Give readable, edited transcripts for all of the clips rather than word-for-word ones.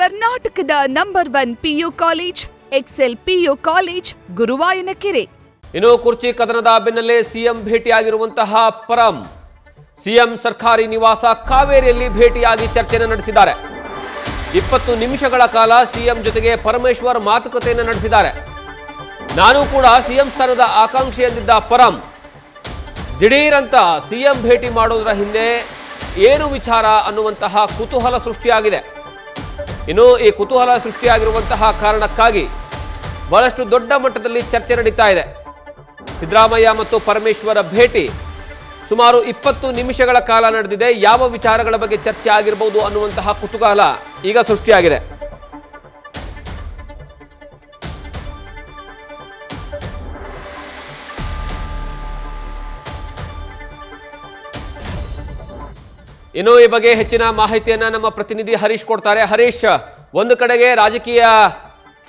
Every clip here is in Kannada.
ಕರ್ನಾಟಕದ number 1 PU college excel PU college Guruvayanakere. ಇನ್ನು ಕುರ್ಚಿ ಕದನದ ಬೆನ್ನಲ್ಲೇ ಸಿಎಂ ಭೇಟಿಯಾಗಿರುವಂತಹ ಪರಂ ಸಿಎಂ ಸರ್ಕಾರಿ ನಿವಾಸ ಕಾವೇರಿಯಲ್ಲಿ ಭೇಟಿಯಾಗಿ ಚರ್ಚೆಯನ್ನು ನಡೆಸಿದ್ದಾರೆ. 20 ನಿಮಿಷಗಳ ಕಾಲ ಸಿಎಂ ಜೊತೆಗೆ ಪರಮೇಶ್ವರ್ ಮಾತುಕತೆಯನ್ನು ನಡೆಸಿದ್ದಾರೆ. ನಾನು ಕೂಡ ಸಿಎಂ ಸ್ಥಾನದ ಆಕಾಂಕ್ಷಿ ಎಂದಿದ್ದ ಪರಂ ದಿಢೀರಂತ ಸಿಎಂ ಭೇಟಿ ಮಾಡೋದರ ಹಿಂದೆ ಏನು ವಿಚಾರ ಅನ್ನುವಂತಹ ಕುತೂಹಲ ಸೃಷ್ಟಿಯಾಗಿದೆ. ಇನ್ನು ಈ ಕುತೂಹಲ ಸೃಷ್ಟಿಯಾಗಿರುವಂತಹ ಕಾರಣಕ್ಕಾಗಿ ಬಹಳಷ್ಟು ದೊಡ್ಡ ಮಟ್ಟದಲ್ಲಿ ಚರ್ಚೆ ನಡೀತಾ ಇದೆ. ಸಿದ್ದರಾಮಯ್ಯ ಮತ್ತು ಪರಮೇಶ್ವರ ಭೇಟಿ ಸುಮಾರು 20 ನಿಮಿಷಗಳ ಕಾಲ ನಡೆದಿದೆ. ಯಾವ ವಿಚಾರಗಳ ಬಗ್ಗೆ ಚರ್ಚೆ ಆಗಿರಬಹುದು ಅನ್ನುವಂತಹ ಕುತೂಹಲ ಈಗ ಸೃಷ್ಟಿಯಾಗಿದೆ. ಇನ್ನು ಈ ಬಗ್ಗೆ ಹೆಚ್ಚಿನ ಮಾಹಿತಿಯನ್ನ ನಮ್ಮ ಪ್ರತಿನಿಧಿ ಹರೀಶ್ ಕೊಡ್ತಾರೆ. ಹರೀಶ್, ಒಂದು ಕಡೆಗೆ ರಾಜಕೀಯ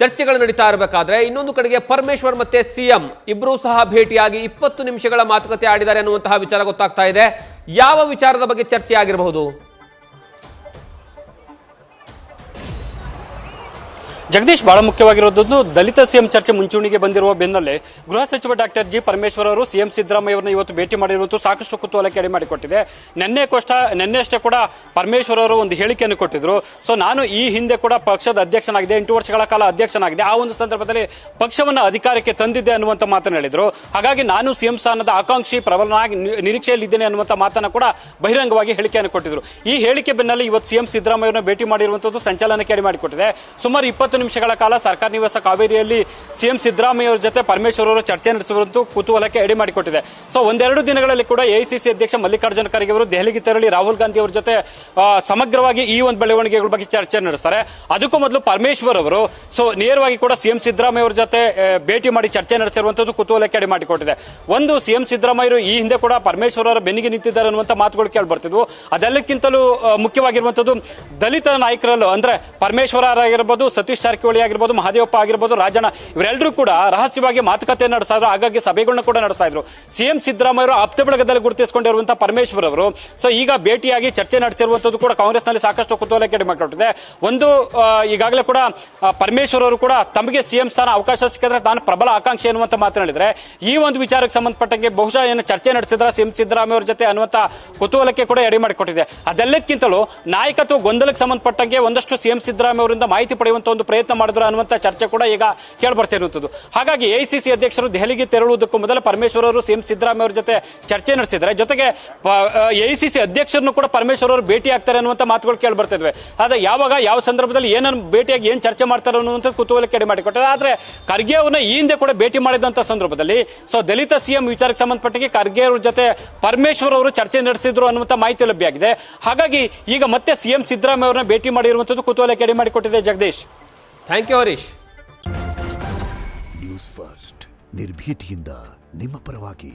ಚರ್ಚೆಗಳು ನಡೀತಾ ಇರಬೇಕಾದ್ರೆ ಇನ್ನೊಂದು ಕಡೆಗೆ ಪರಮೇಶ್ವರ್ ಮತ್ತೆ ಸಿಎಂ ಇಬ್ಬರೂ ಸಹ ಭೇಟಿಯಾಗಿ 20 ನಿಮಿಷಗಳ ಮಾತುಕತೆ ಆಡಿದ್ದಾರೆ ಅನ್ನುವಂತಹ ವಿಚಾರ ಗೊತ್ತಾಗ್ತಾ ಇದೆ. ಯಾವ ವಿಚಾರದ ಬಗ್ಗೆ ಚರ್ಚೆ ಆಗಿರಬಹುದು? ಜಗದೀಶ್, ಬಹಳ ಮುಖ್ಯವಾಗಿರೋದು ದಲಿತ ಸಿಎಂ ಚರ್ಚೆ ಮುಂಚೂಣಿಗೆ ಬಂದಿರುವ ಬೆನ್ನಲ್ಲೇ ಗೃಹ ಸಚಿವ ಡಾಕ್ಟರ್ ಜಿ ಪರಮೇಶ್ವರ್ ಅವರು ಸಿಎಂ ಸಿದ್ದರಾಮಯ್ಯ ಅವರನ್ನ ಇವತ್ತು ಭೇಟಿ ಮಾಡಿರುವಂತೂ ಸಾಕಷ್ಟು ಕುತೂಹಲಕ್ಕೆ ಎಡೆ ಮಾಡಿಕೊಟ್ಟಿದೆ. ನಿನ್ನೆ ಅಷ್ಟೇ ಕೂಡ ಪರಮೇಶ್ವರ್ ಅವರು ಒಂದು ಹೇಳಿಕೆಯನ್ನು ಕೊಟ್ಟಿದ್ರು. ಸೊ ನಾನು ಈ ಹಿಂದೆ ಕೂಡ ಪಕ್ಷದ ಅಧ್ಯಕ್ಷನಾಗಿದೆ, 8 ವರ್ಷಗಳ ಕಾಲ ಅಧ್ಯಕ್ಷನಾಗಿದೆ, ಆ ಒಂದು ಸಂದರ್ಭದಲ್ಲಿ ಪಕ್ಷವನ್ನು ಅಧಿಕಾರಕ್ಕೆ ತಂದಿದ್ದೆ ಅನ್ನುವಂಥ ಮಾತನ್ನು ಹೇಳಿದ್ರು. ಹಾಗಾಗಿ ನಾನು ಸಿಎಂ ಸ್ಥಾನದ ಆಕಾಂಕ್ಷಿ ಪ್ರಬಲನಾಗಿ ನಿರೀಕ್ಷೆಯಲ್ಲಿದ್ದೇನೆ ಅನ್ನುವಂಥ ಮಾತನ್ನು ಕೂಡ ಬಹಿರಂಗವಾಗಿ ಹೇಳಿಕೆಯನ್ನು ಕೊಟ್ಟಿದ್ರು. ಈ ಹೇಳಿಕೆ ಬೆನ್ನಲ್ಲೇ ಇವತ್ತು ಸಿಎಂ ಸಿದ್ದರಾಮಯ್ಯ ಅವರನ್ನ ಭೇಟಿ ಮಾಡಿರುವಂತದ್ದು ಸಂಚಲನಕ್ಕೆ ಎಡೆ ಮಾಡಿಕೊಟ್ಟಿದೆ. ಸುಮಾರು 20 ನಿಮಿಷಗಳ ಕಾಲ ಸರ್ಕಾರಿ ನಿವಾಸ ಕಾವೇರಿಯಲ್ಲಿ ಸಿಎಂ ಸಿದ್ದರಾಮಯ್ಯ ಅವರ ಜೊತೆ ಪರಮೇಶ್ವರ್ ಅವರು ಚರ್ಚೆ ನಡೆಸುವಂತೂ ಕುತೂಹಲಕ್ಕೆ ಎಡೆ ಮಾಡಿಕೊಟ್ಟಿದೆ. ಸೊ ಒಂದೆರಡು ದಿನಗಳಲ್ಲಿ ಕೂಡ ಎಐಸಿಸಿ ಅಧ್ಯಕ್ಷ ಮಲ್ಲಿಕಾರ್ಜುನ ಖರ್ಗೆ ಅವರು ದೆಹಲಿಗೆ ತೆರಳಿ ರಾಹುಲ್ ಗಾಂಧಿ ಅವರ ಜೊತೆ ಸಮಗ್ರವಾಗಿ ಈ ಒಂದು ಬೆಳವಣಿಗೆಗಳ ಬಗ್ಗೆ ಚರ್ಚೆ ನಡೆಸ್ತಾರೆ. ಅದಕ್ಕೂ ಮೊದಲು ಪರಮೇಶ್ವರ್ ಅವರು ನೇರವಾಗಿ ಕೂಡ ಸಿಎಂ ಸಿದ್ದರಾಮಯ್ಯ ಅವರ ಜೊತೆ ಭೇಟಿ ಮಾಡಿ ಚರ್ಚೆ ನಡೆಸಿರುವಂತದ್ದು ಕುತೂಹಲಕ್ಕೆ ಎಡೆ ಮಾಡಿಕೊಟ್ಟಿದೆ. ಒಂದು, ಸಿಎಂ ಸಿದ್ದರಾಮಯ್ಯ ಈ ಹಿಂದೆ ಕೂಡ ಪರಮೇಶ್ವರ್ ಅವರ ಬೆನ್ನಿಗೆ ನಿಂತಿದ್ದಾರೆ ಅನ್ನುವಂಥ ಮಾತುಗಳು ಕೇಳಿ ಬರ್ತಿದ್ವು. ಅದೆಲ್ಲಕ್ಕಿಂತಲೂ ಮುಖ್ಯವಾಗಿರುವಂತದ್ದು ದಲಿತ ನಾಯಕರಲ್ಲೂ ಅಂದ್ರೆ ಪರಮೇಶ್ವರ ಆಗಿರ್ಬೋದು, ಸತೀಶ್ ಜಾರಕಿಹೊಳಿ ಆಗಿರ್ಬೋದು, ಮಹದೇವಪ್ಪ ಆಗಿರ್ಬೋದು, ರಾಜಣ್ಣ ಇವರೆಲ್ಲರೂ ಕೂಡ ರಹಸ್ಯವಾಗಿ ಮಾತುಕತೆ ನಡೆಸ್ತಾ ಇದ್ರು. ಹಾಗಾಗಿ ಸಭೆಗಳನ್ನ ಕೂಡ ನಡೆಸ್ತಾ ಇದ್ರು. ಸಿಎಂ ಸಿದ್ದರಾಮಯ್ಯ ಅವರು ಆಪ್ತ ಬಳಗದಲ್ಲಿ ಗುರುತಿಸಿಕೊಂಡಿರುವಂತಹ ಪರಮೇಶ್ವರ್ ಅವರು ಈಗ ಭೇಟಿಯಾಗಿ ಚರ್ಚೆ ನಡೆಸಿರುವಂತದ್ದು ಕೂಡ ಕಾಂಗ್ರೆಸ್ನಲ್ಲಿ ಸಾಕಷ್ಟು ಕುತೂಹಲಕ್ಕೆ ಎಡೆ ಮಾಡಿಕೊಟ್ಟಿದೆ. ಒಂದು, ಈಗಾಗಲೇ ಕೂಡ ಪರಮೇಶ್ವರ್ ಅವರು ಕೂಡ ತಮಗೆ ಸಿಎಂ ಸ್ಥಾನ ಅವಕಾಶ ಸಿಕ್ಕಿದ್ರೆ ತಾನು ಪ್ರಬಲ ಆಕಾಂಕ್ಷಿ ಅನ್ನುವಂತ ಮಾತನಾಡಿದ್ರೆ ಈ ಒಂದು ವಿಚಾರಕ್ಕೆ ಸಂಬಂಧಪಟ್ಟಂಗೆ ಬಹುಶಃ ಏನು ಚರ್ಚೆ ನಡೆಸಿದ್ರ ಸಿಎಂ ಸಿದ್ದರಾಮಯ್ಯ ಅವರ ಜೊತೆ ಅನ್ನುವಂತ ಕುತೂಹಲಕ್ಕೆ ಕೂಡ ಎಡೆ ಮಾಡಿಕೊಟ್ಟಿದೆ. ಅದೆಲ್ಲಕ್ಕಿಂತಲೂ ನಾಯಕತ್ವ ಗೊಂದಲಕ್ಕೆ ಸಂಬಂಧಪಟ್ಟಂಗೆ ಒಂದಷ್ಟು ಸಿಎಂ ಸಿದ್ದರಾಮಯ್ಯ ಅವರಿಂದ ಮಾಹಿತಿ ಪಡೆಯುವಂತ ಒಂದು ಪ್ರಯತ್ನ ಮಾಡಿದ್ರು ಅನ್ನುವಂಥ ಚರ್ಚೆ ಕೂಡ ಈಗ ಕೇಳ್ಬರ್ತಾ ಇರುವಂತದ್ದು. ಹಾಗಾಗಿ ಎಐಸಿಸಿ ಅಧ್ಯಕ್ಷರು ದೆಹಲಿಗೆ ತೆರಳುವುದಕ್ಕೂ ಮೊದಲು ಪರಮೇಶ್ವರ್ ಅವರು ಸಿಎಂ ಸಿದ್ದರಾಮಯ್ಯ ಅವರ ಜೊತೆ ಚರ್ಚೆ ನಡೆಸಿದ್ದಾರೆ. ಜೊತೆಗೆ ಎಐಸಿಸಿ ಅಧ್ಯಕ್ಷರನ್ನು ಕೂಡ ಪರಮೇಶ್ವರ್ ಅವರು ಭೇಟಿ ಆಗ್ತಾರೆ ಅನ್ನುವಂಥ ಮಾತುಗಳು ಕೇಳಿ ಬರ್ತಾ ಇದ್ವಿ. ಆದ್ರೆ ಯಾವಾಗ ಯಾವ ಸಂದರ್ಭದಲ್ಲಿ ಏನನ್ನು ಭೇಟಿಯಾಗಿ ಏನ್ ಚರ್ಚೆ ಮಾಡ್ತಾರೆ ಅನ್ನುವಂಥ ಕುತೂಹಲಕ್ಕೆ ಎಡೆ ಮಾಡಿಕೊಟ್ಟರೆ. ಆದ್ರೆ ಖರ್ಗೆ ಅವರನ್ನ ಈ ಹಿಂದೆ ಕೂಡ ಭೇಟಿ ಮಾಡಿದಂತ ಸಂದರ್ಭದಲ್ಲಿ ದಲಿತ ಸಿಎಂ ವಿಚಾರಕ್ಕೆ ಸಂಬಂಧಪಟ್ಟಂಗೆ ಖರ್ಗೆ ಅವರ ಜೊತೆ ಪರಮೇಶ್ವರ್ ಅವರು ಚರ್ಚೆ ನಡೆಸಿದ್ರು ಅನ್ನುವಂಥ ಮಾಹಿತಿ ಲಭ್ಯ ಆಗಿದೆ. ಹಾಗಾಗಿ ಈಗ ಮತ್ತೆ ಸಿಎಂ ಸಿದ್ದರಾಮಯ್ಯ ಅವರನ್ನ ಭೇಟಿ ಮಾಡಿರುವಂತದ್ದು ಕುತೂಹಲಕ್ಕೆ ಎಡೆ ಮಾಡಿಕೊಟ್ಟಿದೆ. Jagadish, thank you Harish. News first ನಿರ್ಭೀತಿಯಿಂದ ನಿಮ್ಮ ಪರವಾಗಿ.